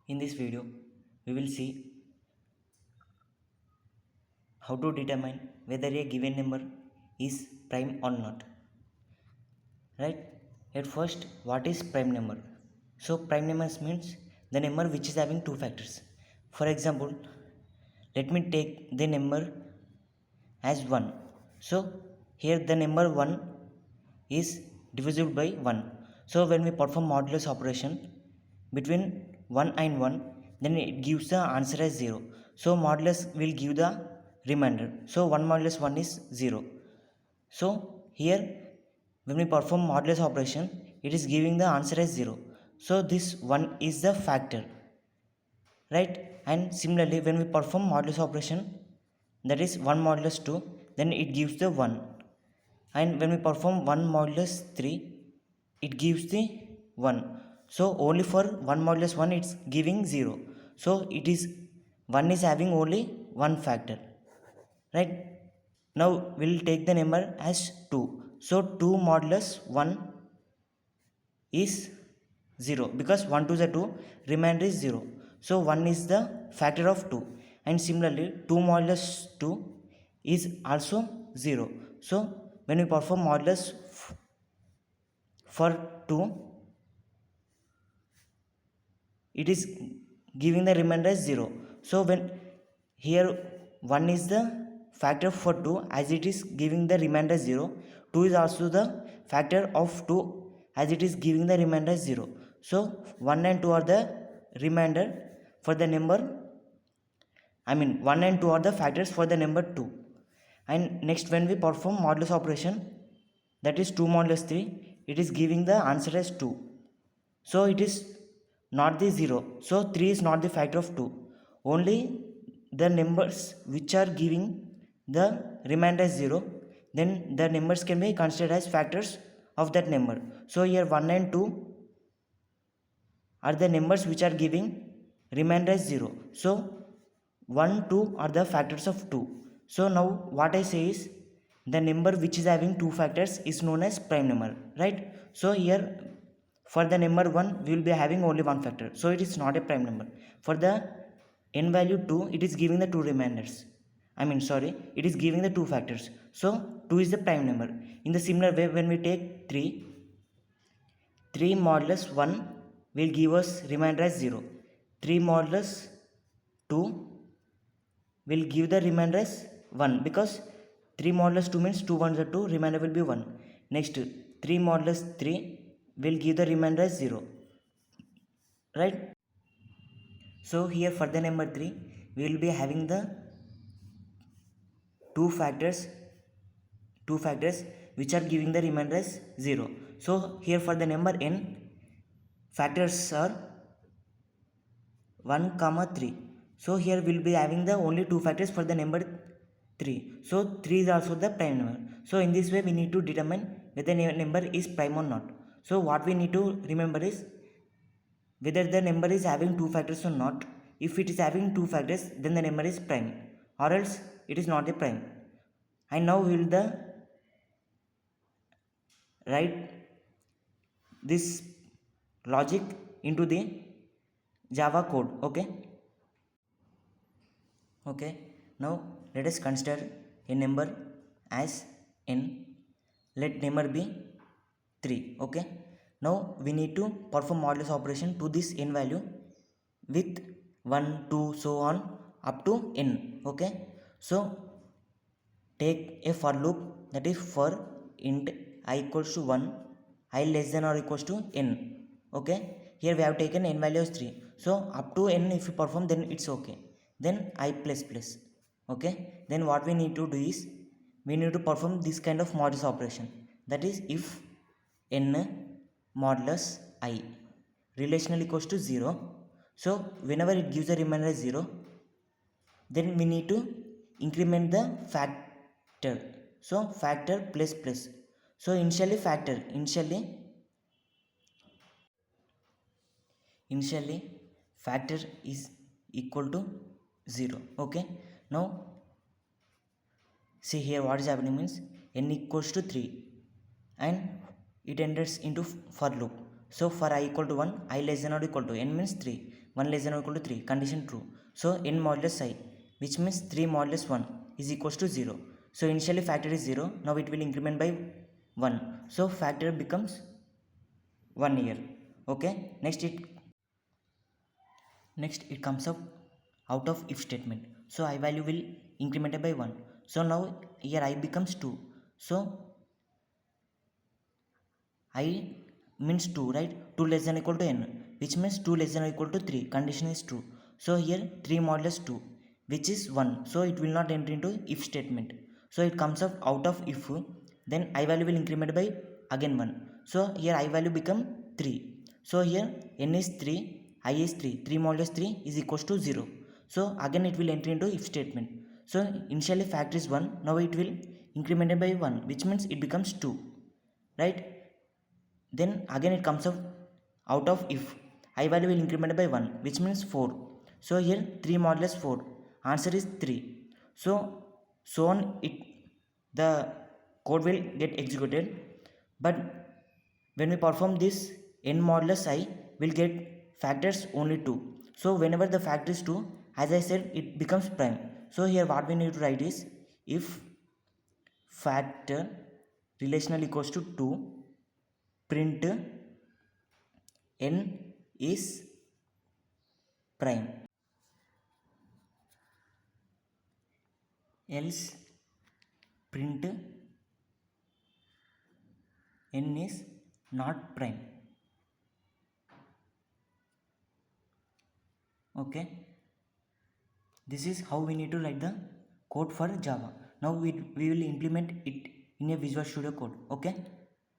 In this video, we will see how to determine whether a given number is prime or not. Right? At first, what is prime number? So, prime numbers means the number which is having two factors. For example, let me take the number as 1. So, here the number 1 is divisible by 1. So, when we perform modulus operation between 1 and 1, then it gives the answer as 0. So, modulus will give the remainder. So, 1 modulus 1 is 0. So, here when we perform modulus operation, it is giving the answer as 0. So, this 1 is the factor, right? And similarly, when we perform modulus operation, that is 1 modulus 2, then it gives the 1. And when we perform 1 modulus 3, it gives the 1. So only for 1 modulus 1 it's giving 0. So it is 1 is having only one factor, right? Now we'll take the number as 2. So 2 modulus 1 is 0 because 1 to the 2, remainder is 0. So 1 is the factor of 2, and similarly 2 modulus 2 is also 0. So when we perform modulus for 2, it is giving the remainder as 0. So when here 1 is the factor for 2 as it is giving the remainder 0, 2 is also the factor of 2 as it is giving the remainder 0. So 1 and 2 are the remainder for the number, 1 and 2 are the factors for the number 2. And next, when we perform modulus operation, that is 2 modulus 3, it is giving the answer as 2. So it is not the 0. So 3 is not the factor of 2. Only the numbers which are giving the remainder as 0, then the numbers can be considered as factors of that number. So here 1 and 2 are the numbers which are giving remainder as 0. So 1, 2 are the factors of 2. So now what I say is the number which is having two factors is known as prime number, right? So here for the number 1 we will be having only one factor, so it is not a prime number. For the n value 2, it is giving the two remainders. It is giving the two factors. So 2 is the prime number. In the similar way, when we take 3 modulus 1 will give us remainder as 0. 3 modulus 2 will give the remainder as 1 because 3 modulus 2 means 2 ones are 2, remainder will be 1. Next, 3 modulus 3 will give the remainder as 0, right? So here for the number 3, we will be having the two factors which are giving the remainder as 0. So here for the number n, factors are 1 comma 3. So here we will be having the only two factors for the number 3. So 3 is also the prime number. So in this way we need to determine whether the number is prime or not. So what we need to remember is whether the number is having two factors or not. If it is having two factors, then the number is prime, or else it is not a prime. And now we will write this logic into the Java code. Okay, now let us consider a number as n. Let number be 3. Okay, now we need to perform modulus operation to this n value with 1, 2, so on up to n. Okay, so take a for loop, that is for int I equals to 1, I less than or equals to n. Okay, here we have taken n value as 3. So up to n if you perform, then it's okay. Then I plus plus. Okay, then what we need to do is we need to perform this kind of modulus operation, that is if n modulus I relational equals to 0. So whenever it gives a remainder as 0, then we need to increment the factor. So factor plus plus. So initially factor is equal to 0. Okay, now see here what is happening means n equals to 3 and it enters into for loop. So for I equal to 1, I less than or equal to n means 3. 1 less than or equal to 3, condition true. So n modulus I, which means 3 modulus 1 is equals to 0. So initially factor is 0, now it will increment by 1. So factor becomes 1 here. Okay, next it comes up out of if statement. So I value will incremented by 1. So now here I becomes 2. So I means 2, right? 2 less than or equal to n, which means 2 less than or equal to 3, condition is true. So here 3 modulus 2, which is 1, so it will not enter into if statement. So it comes up out of if, then I value will increment by again 1. So here I value become 3. So here n is 3, I is 3, 3 modulus 3 is equals to 0. So again it will enter into if statement. So initially factor is 1, now it will incremented by 1, which means it becomes 2, right? Then again it comes out of if I value will increment by 1, which means 4. So here 3 modulus 4, answer is 3. So on it, the code will get executed. But when we perform this, n modulus I will get factors only 2. So whenever the factor is 2, as I said, it becomes prime. So here what we need to write is, if factor relational equals to 2, print n is prime, else print n is not prime. Okay, this is how we need to write the code for Java. Now we will implement it in a Visual Studio Code. Okay.